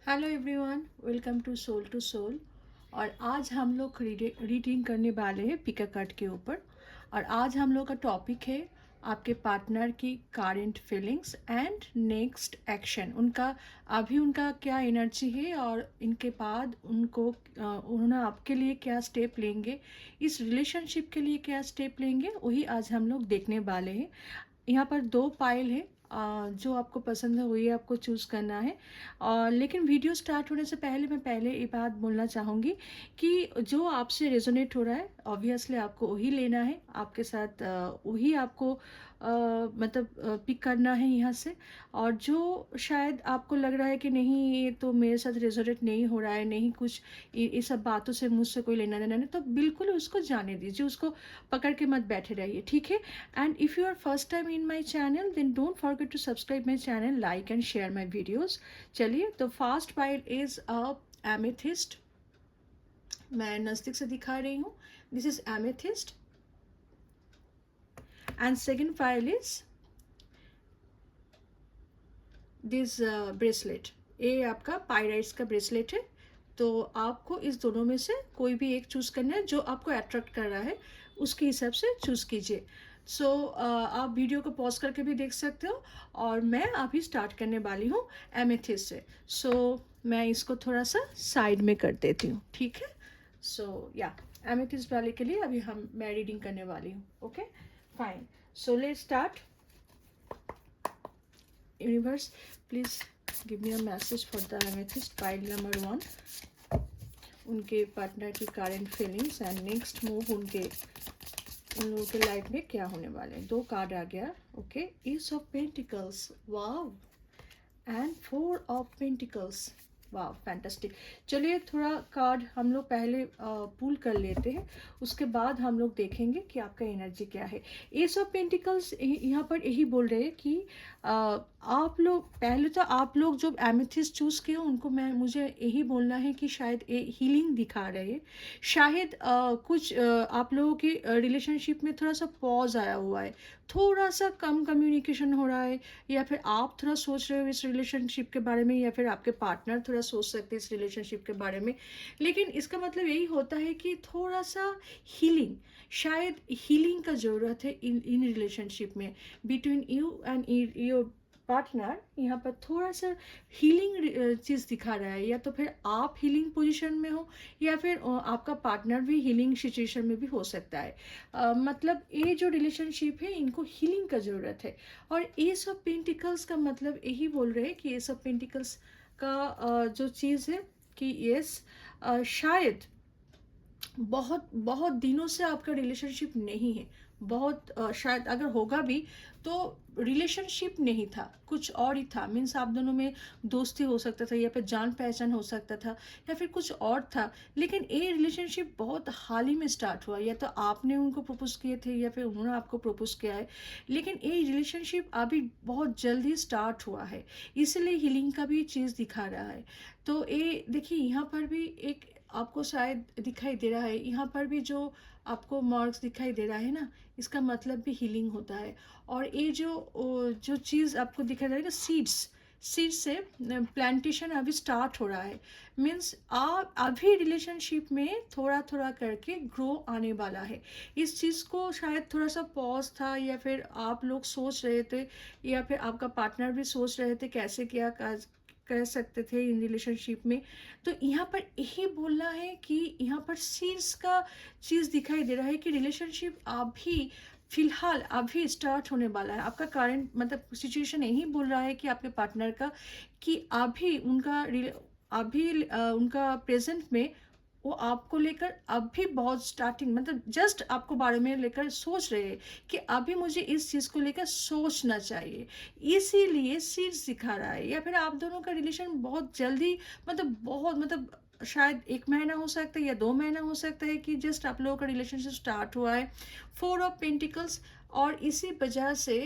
Hello everyone, welcome to soul. और आज हम लोग रीडिंग करने वाले हैं पिका कार्ड के ऊपर। और आज हम लोग का टॉपिक है आपके पार्टनर की current feelings and next action. उनका क्या एनर्जी है और इनके बाद उन्होंने आपके लिए क्या स्टेप लेंगे, इस रिलेशनशिप के लिए क्या स्टेप लेंगे, वही आज हम लोग देखने वाले हैं। यहाँ पर दो पाइल है, जो आपको पसंद है वही आपको चूज़ करना है। और लेकिन वीडियो स्टार्ट होने से पहले ये बात बोलना चाहूँगी कि जो आपसे रेजोनेट हो रहा है ऑब्वियसली आपको वही लेना है, आपके साथ वही आपको मतलब पिक करना है यहाँ से। और जो शायद आपको लग रहा है कि नहीं ये तो मेरे साथ रेजोनेट नहीं हो रहा है, नहीं कुछ ये सब बातों से मुझसे कोई लेना देना नहीं, तो बिल्कुल उसको जाने दीजिए, उसको पकड़ के मत बैठे रहिए, ठीक है। And if you are first time in my channel, then don't forget to subscribe my channel, like and share my videos. चलिए, तो first pile is a amethyst. मैं नज़दीक से दिखा रही हूँ। This is amethyst. And second pile is this bracelet. ये आपका पायराइट्स का ब्रेसलेट है। तो आपको इस दोनों में से कोई भी एक चूज़ करना है, जो आपको अट्रैक्ट कर रहा है उसके हिसाब से चूज़ कीजिए। सो आप वीडियो को पॉज करके भी देख सकते हो। और मैं अभी स्टार्ट करने वाली हूँ एमेथिस्ट से। सो मैं इसको थोड़ा सा साइड में कर देती हूँ, ठीक है। सो या एमेथिस्ट वाले के लिए अभी मैं रीडिंग करने वाली हूँ। Okay fine, so let's start. Universe, please give me a message for the amethyst pile number 1. उनके पार्टनर की current feelings and next move उन लोगों के लाइफ में क्या होने वाले हैं। दो कार्ड आ गया। Okay, is of pentacles, wow, and four of pentacles, वाह फैंटास्टिक। चलिए थोड़ा कार्ड हम लोग पहले पुल कर लेते हैं, उसके बाद हम लोग देखेंगे कि आपका एनर्जी क्या है। एस ऑफ पेंटिकल्स यहाँ पर यही बोल रहे हैं कि आप लोग पहले तो आप लोग जो एमेथिस्ट चूज़ किए उनको मुझे यही बोलना है कि शायद हीलिंग दिखा रहे हैं। शायद कुछ आप लोगों के रिलेशनशिप में थोड़ा सा पॉज आया हुआ है, थोड़ा सा कम कम्युनिकेशन हो रहा है, या फिर आप थोड़ा सोच रहे हो इस रिलेशनशिप के बारे में, या फिर आपके पार्टनर थोड़ा सोच सकते हैं इस रिलेशनशिप के बारे में। लेकिन इसका मतलब यही होता है कि थोड़ा सा हीलिंग, शायद हीलिंग का ज़रूरत है इन रिलेशनशिप में between you and your partner. यहाँ पर थोड़ा सा हीलिंग चीज़ दिखा रहा है, या तो फिर आप हीलिंग पोजीशन में हो, या फिर आपका पार्टनर भी हीलिंग सिचुएशन में भी हो सकता है। मतलब ये जो रिलेशनशिप है इनको हीलिंग का ज़रूरत है। और एस ऑफ पेंटिकल्स का मतलब यही बोल रहे हैं कि एस ऑफ पेंटिकल्स का जो चीज़ है कि यस, शायद बहुत बहुत दिनों से आपका रिलेशनशिप नहीं है, बहुत शायद अगर होगा भी तो रिलेशनशिप नहीं था, कुछ और ही था। मीन्स आप दोनों में दोस्ती हो सकता था, या फिर जान पहचान हो सकता था, या फिर कुछ और था। लेकिन ये रिलेशनशिप बहुत हाल ही में स्टार्ट हुआ, या तो आपने उनको प्रपोज किए थे या फिर उन्होंने आपको प्रपोज किया है। लेकिन ये रिलेशनशिप अभी बहुत जल्द ही स्टार्ट हुआ है, इसलिए हीलिंग का भी चीज़ दिखा रहा है। तो ये देखिए यहाँ पर भी एक आपको शायद दिखाई दे रहा है, यहाँ पर भी जो आपको मार्क्स दिखाई दे रहा है ना, इसका मतलब भी हीलिंग होता है। और ये जो चीज़ आपको दिखाई दे रहा है ना, सीड्स से प्लांटेशन अभी स्टार्ट हो रहा है। मीन्स आप अभी रिलेशनशिप में थोड़ा थोड़ा करके ग्रो आने वाला है। इस चीज़ को शायद थोड़ा सा पॉज था, या फिर आप लोग सोच रहे थे, या फिर आपका पार्टनर भी सोच रहे थे कैसे क्या कर सकते थे इन रिलेशनशिप में। तो यहाँ पर यही बोलना है कि यहाँ पर सीड्स का चीज़ दिखाई दे रहा है कि रिलेशनशिप अभी फिलहाल अभी स्टार्ट होने वाला है। आपका करंट मतलब सिचुएशन यही बोल रहा है कि आपके पार्टनर का कि उनका प्रेजेंट में वो आपको लेकर अभी बहुत स्टार्टिंग, मतलब जस्ट आपको बारे में लेकर सोच रहे हैं कि अभी मुझे इस चीज़ को लेकर सोचना चाहिए, इसीलिए सीड्स दिखा रहा है। या फिर आप दोनों का रिलेशन बहुत जल्दी, मतलब बहुत, मतलब शायद 1 महीना हो सकता है या 2 महीना हो सकता है कि जस्ट आप लोगों का रिलेशनशिप स्टार्ट हुआ है। 4 ऑफ पेंटिकल्स, और इसी वजह से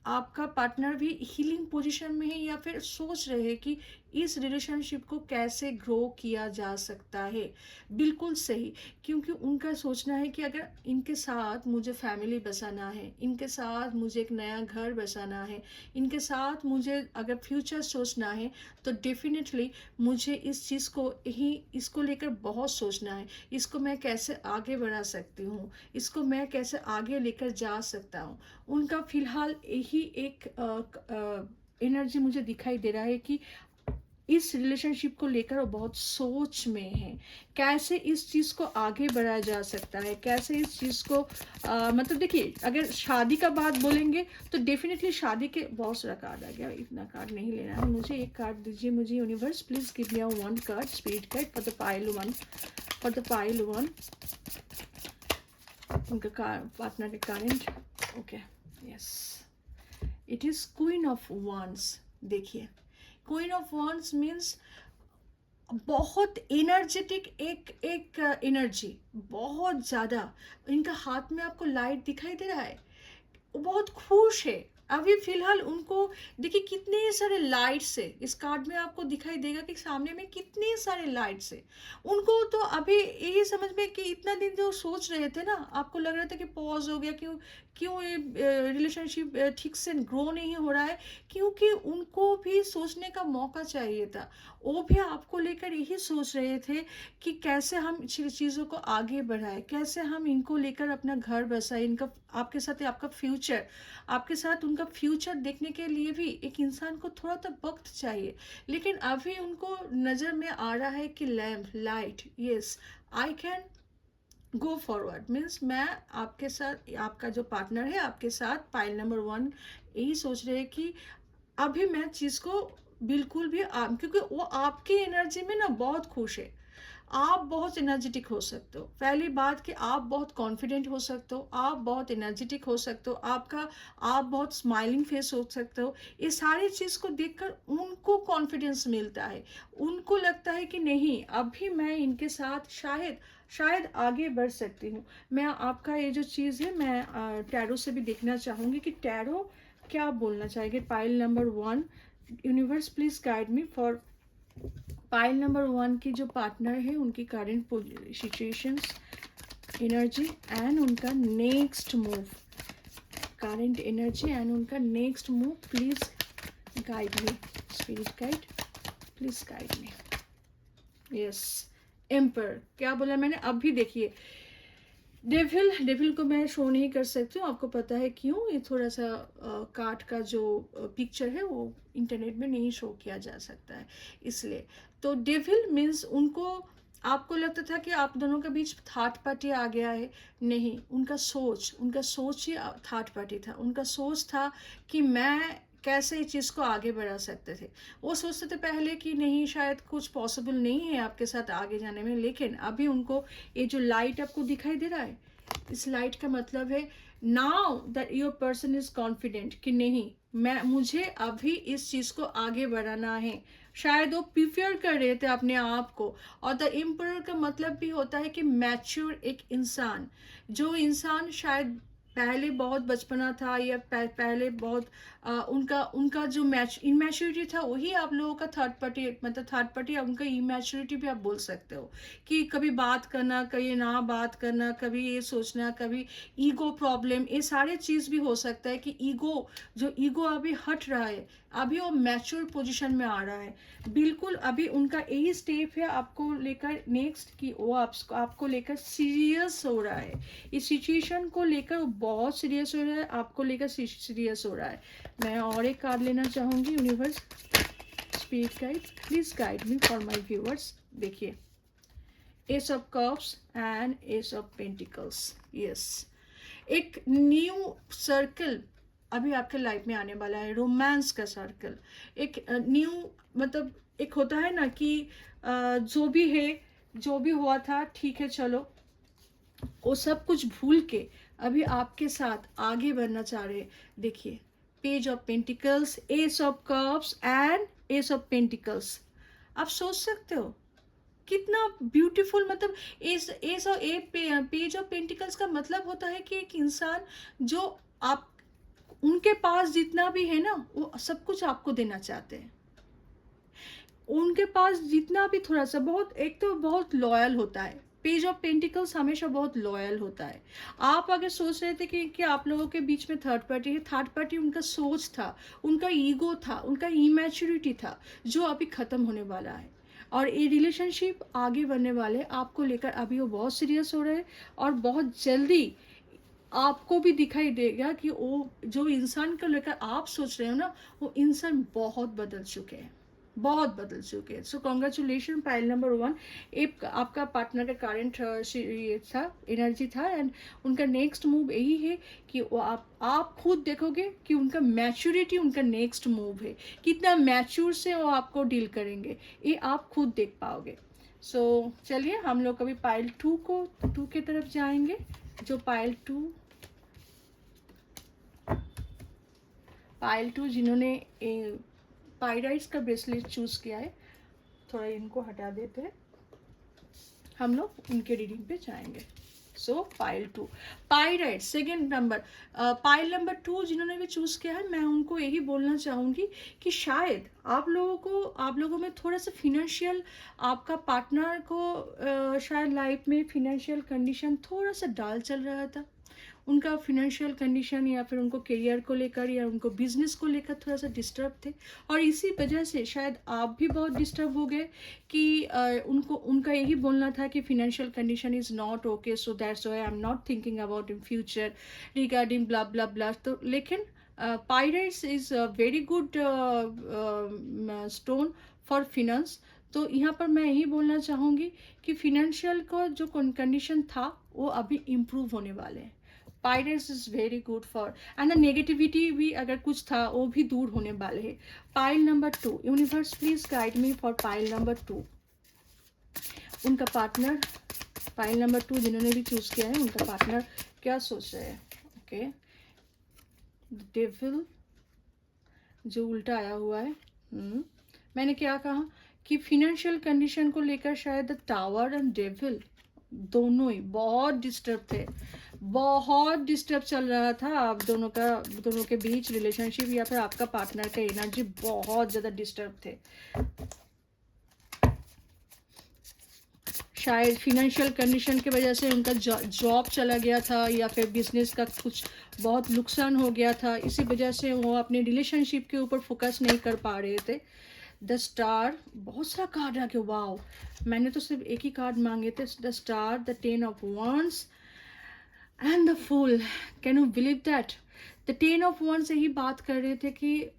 आपका पार्टनर भी हीलिंग पोजीशन में है या फिर सोच रहे हैं कि इस रिलेशनशिप को कैसे ग्रो किया जा सकता है। बिल्कुल सही, क्योंकि उनका सोचना है कि अगर इनके साथ मुझे फैमिली बसाना है, इनके साथ मुझे एक नया घर बसाना है, इनके साथ मुझे अगर फ्यूचर सोचना है, तो डेफिनेटली मुझे इस चीज़ को ही इसको लेकर बहुत सोचना है। इसको मैं कैसे आगे बढ़ा सकती हूँ, इसको मैं कैसे आगे लेकर जा सकता हूँ। उनका फिलहाल यही एक एनर्जी मुझे दिखाई दे रहा है कि इस रिलेशनशिप को लेकर वो बहुत सोच में है, कैसे इस चीज़ को आगे बढ़ाया जा सकता है, कैसे इस चीज़ को मतलब देखिए, अगर शादी का बात बोलेंगे तो डेफिनेटली शादी के बहुत सारा कार्ड आ गया, इतना कार्ड नहीं लेना है मुझे। एक कार्ड दीजिए मुझे universe, please give me one card, speed card for the pile one, for the pile one. उनका पार्टनर के current, okay, yes, it is queen of wands. देखिए, क्वीन ऑफ वांड्स मीन्स बहुत एनर्जेटिक, एक energy बहुत ज़्यादा। इनका हाथ में आपको लाइट दिखाई दे रहा है, वो बहुत खुश है अभी फिलहाल। उनको देखिए कितने सारे लाइट्स है, इस कार्ड में आपको दिखाई देगा कि सामने में कितने सारे लाइट्स है। उनको तो अभी यही समझ में कि इतना दिन जो सोच रहे थे ना, आपको लग रहा था कि पॉज हो गया, क्यों क्यों ये रिलेशनशिप ठीक से ग्रो नहीं हो रहा है, क्योंकि उनको भी सोचने का मौका चाहिए था। वो भी आपको लेकर यही सोच रहे थे कि कैसे हम चीज़ों को आगे बढ़ाएं, कैसे हम इनको लेकर अपना घर बसाएं, इनका आपके साथ आपका फ्यूचर, आपके साथ उनका फ्यूचर देखने के लिए भी एक इंसान को थोड़ा तो वक्त चाहिए। लेकिन अभी उनको नज़र में आ रहा है कि lamp, light, yes, I can go forward. Means मैं आपके साथ, आपका जो पार्टनर है आपके साथ पाइल नंबर 1 यही सोच रहे हैं कि अभी मैं चीज़ को बिल्कुल भी क्योंकि वो आपकी एनर्जी में ना बहुत खुश है। आप बहुत एनर्जेटिक हो सकते हो, पहली बात कि आप बहुत कॉन्फिडेंट हो सकते हो, आप बहुत एनर्जेटिक हो सकते हो, आप बहुत स्माइलिंग फेस हो सकते हो। ये सारी चीज़ को देखकर उनको कॉन्फिडेंस मिलता है, उनको लगता है कि नहीं, अभी मैं इनके साथ शायद आगे बढ़ सकती हूँ। मैं आपका ये जो चीज़ है, मैं टैरो से भी देखना चाहूँगी कि टैरो क्या बोलना चाहेंगे। Pile number 1, universe please guide me for pile number 1 की जो पार्टनर है, उनकी करंट सिचुएशंस, एनर्जी एंड उनका next move, current energy and उनका next move. Please guide me, spirit guide, please guide me. Yes, एम्पर क्या बोला मैंने, अब भी देखिए। डेविल को मैं शो नहीं कर सकती हूँ, आपको पता है क्यों, ये थोड़ा सा कार्ड का जो पिक्चर है वो इंटरनेट में नहीं शो किया जा सकता है, इसलिए। तो डेविल मीन्स उनको, आपको लगता था कि आप दोनों के बीच थर्ड पार्टी आ गया है, नहीं, उनका सोच ही थर्ड पार्टी था। उनका सोच था कि मैं कैसे इस चीज़ को आगे बढ़ा सकते थे। वो सोचते थे पहले कि नहीं, शायद कुछ पॉसिबल नहीं है आपके साथ आगे जाने में, लेकिन अभी उनको ये जो लाइट आपको दिखाई दे रहा है, इस लाइट का मतलब है now that your person is confident कि नहीं, मुझे अभी इस चीज़ को आगे बढ़ाना है। शायद वो प्रिपेयर कर रहे थे अपने आप को। और द एम्परर का मतलब भी होता है कि मैच्योर एक इंसान, जो इंसान शायद पहले बहुत बचपना था या पहले बहुत उनका उनका जो इमेच्योरिटी था, वही आप लोगों का थर्ड पार्टी, मतलब थर्ड पार्टी उनका इमेच्योरिटी भी आप बोल सकते हो। कि कभी बात करना, कभी ना बात करना, कभी ये सोचना, कभी ईगो प्रॉब्लम, ये सारे चीज़ भी हो सकता है कि ईगो अभी हट रहा है, अभी वो मैच्योर पोजीशन में आ रहा है। बिल्कुल अभी उनका यही स्टेप है आपको लेकर नेक्स्ट, कि वो आपको लेकर सीरियस हो रहा है, इस सिचुएशन को लेकर वो बहुत सीरियस हो रहा है, आपको लेकर सीरियस हो रहा है। मैं और एक कार्ड लेना चाहूँगी, universe spirit guide please guide me for my viewers. देखिए, ace of cups and ace of pentacles. Yes, एक न्यू सर्कल अभी आपके लाइफ में आने वाला है, रोमांस का सर्कल। एक न्यू, मतलब एक होता है ना कि जो भी है, जो भी हुआ था ठीक है, चलो वो सब कुछ भूल के अभी आपके साथ आगे बढ़ना चाह रहे हैं। देखिए, page of pentacles, S of cups and ace of pentacles. आप सोच सकते हो कितना ब्यूटीफुल, मतलब पेज ऑफ पेंटिकल्स का मतलब होता है कि एक इंसान जो आप उनके पास जितना भी है ना वो सब कुछ आपको देना चाहते हैं। उनके पास जितना भी थोड़ा सा, बहुत, एक तो बहुत लॉयल होता है, पेज ऑफ पेंटिकल्स हमेशा बहुत लॉयल होता है। आप अगर सोच रहे थे कि आप लोगों के बीच में थर्ड पार्टी है, थर्ड पार्टी उनका सोच था, उनका ईगो था, उनका इमेच्योरिटी था, जो अभी ख़त्म होने वाला है। और ये रिलेशनशिप आगे बढ़ने वाले आपको लेकर, अभी वो बहुत सीरियस हो रहे हैं और बहुत जल्दी आपको भी दिखाई देगा कि वो जो इंसान को लेकर आप सोच रहे हो ना, वो इंसान बहुत बदल चुके हैं, बहुत बदल चुके हैं। So congratulation pile number 1। एक आपका पार्टनर का करंट ये था, एनर्जी था, एंड उनका नेक्स्ट मूव यही है कि वो आप खुद देखोगे कि उनका मैच्योरिटी उनका नेक्स्ट मूव है, कितना मैच्योर से वो आपको डील करेंगे, ये आप खुद देख पाओगे। सो चलिए हम लोग अभी पाइल 2 की तरफ जाएंगे। जो पाइल 2 जिन्होंने पाइराइट्स का ब्रेसलेट चूज किया है, थोड़ा इनको हटा देते हैं, हम लोग उनके रीडिंग पे जाएंगे। सो pile 2 pyrite second number, pile number 2 जिन्होंने भी चूज किया है, मैं उनको यही बोलना चाहूँगी कि शायद आप लोगों में थोड़ा सा फिनेंशियल, आपका पार्टनर को शायद लाइफ में फिनेंशियल कंडीशन थोड़ा सा डाल चल रहा था, उनका फिनेंशियल कंडीशन या फिर उनको करियर को लेकर या उनको बिजनेस को लेकर थोड़ा सा डिस्टर्ब थे, और इसी वजह से शायद आप भी बहुत डिस्टर्ब हो गए कि उनका यही बोलना था कि financial condition is not okay, so that's why I am not thinking about in future regarding blah blah blah. तो लेकिन pyrites is a very good stone for finance. तो यहाँ पर मैं यही बोलना चाहूँगी कि फिनेंशियल का जो कंडीशन था वो अभी इम्प्रूव होने वाले हैं। Pirates is very good for, and the negativity भी अगर कुछ था वो भी दूर होने वाले हैं। Pile number 2, universe please guide me for pile number 2। उनका पार्टनर, पाइल नंबर 2 जिन्होंने भी चूज किया है, उनका पार्टनर क्या सोच रहे हैं। ओके, डेविल जो उल्टा आया हुआ है। मैंने क्या कहा कि फिनेंशियल कंडीशन को लेकर शायद द टावर एंड डेविल दोनों ही बहुत डिस्टर्ब थे, बहुत डिस्टर्ब चल रहा था आप दोनों के बीच रिलेशनशिप, या फिर आपका पार्टनर का एनर्जी बहुत ज़्यादा डिस्टर्ब थे। शायद फिनेंशियल कंडीशन की वजह से उनका जॉब चला गया था, या फिर बिजनेस का कुछ बहुत नुकसान हो गया था, इसी वजह से वो अपने रिलेशनशिप के ऊपर फोकस नहीं कर पा रहे थे। द स्टार, बहुत सारा कार्ड आ गया, वाओ, मैंने तो सिर्फ एक ही कार्ड मांगे थे। The star, the 10 of wands and the fool. Can you believe that? The 10 of wands से ही बात कर रहे थे कि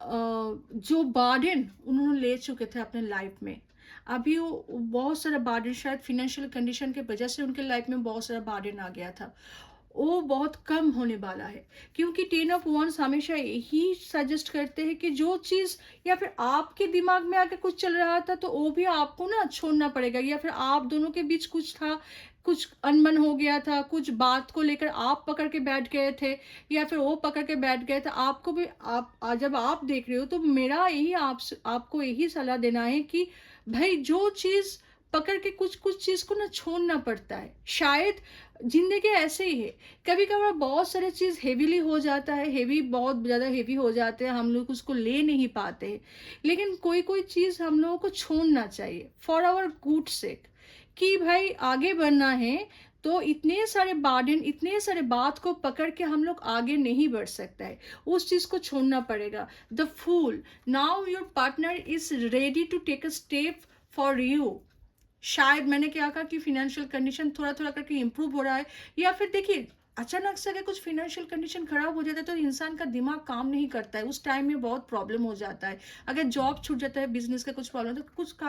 जो बार्डन उन्होंने ले चुके थे अपने लाइफ में, अभी वो बहुत सारा बार्डन, शायद फिनेंशियल कंडीशन के वजह से उनके लाइफ में बहुत सारा बार्डन आ गया था, वो बहुत कम होने वाला है। क्योंकि 10 ऑफ wands हमेशा यही सजेस्ट करते हैं कि जो चीज़ या फिर आपके दिमाग में आके कुछ चल रहा था, तो वो भी आपको ना छोड़ना पड़ेगा, या फिर आप दोनों के बीच कुछ था, कुछ अनबन हो गया था, कुछ बात को लेकर आप पकड़ के बैठ गए थे, या फिर वो पकड़ के बैठ गए थे, आपको भी, आप जब आप देख रहे हो तो मेरा यही आपको यही सलाह देना है कि भाई जो चीज़ पकड़ के कुछ चीज़ को ना छोड़ना पड़ता है। शायद जिंदगी ऐसे ही है, कभी कभार बहुत सारे चीज़ हेवीली हो जाता है, हेवी, बहुत ज़्यादा हेवी हो जाते हैं, हम लोग उसको ले नहीं पाते, लेकिन कोई चीज़ हम लोगों को छोड़ना चाहिए फॉर आवर गुड सेक, कि भाई आगे बढ़ना है। तो इतने सारे बार्डन, इतने सारे बात को पकड़ के हम लोग आगे नहीं बढ़ सकता है, उस चीज़ को छोड़ना पड़ेगा। The fool, now your partner is ready to take a step for you. शायद मैंने क्या कहा कि फिनेंशियल कंडीशन थोड़ा थोड़ा करके इम्प्रूव हो रहा है, या फिर देखिए अचानक से अगर कुछ फिनेंशियल कंडीशन खराब हो जाता है तो इंसान का दिमाग काम नहीं करता है, उस टाइम में बहुत प्रॉब्लम हो जाता है। अगर जॉब छूट जाता है, बिजनेस का कुछ प्रॉब्लम, तो कुछ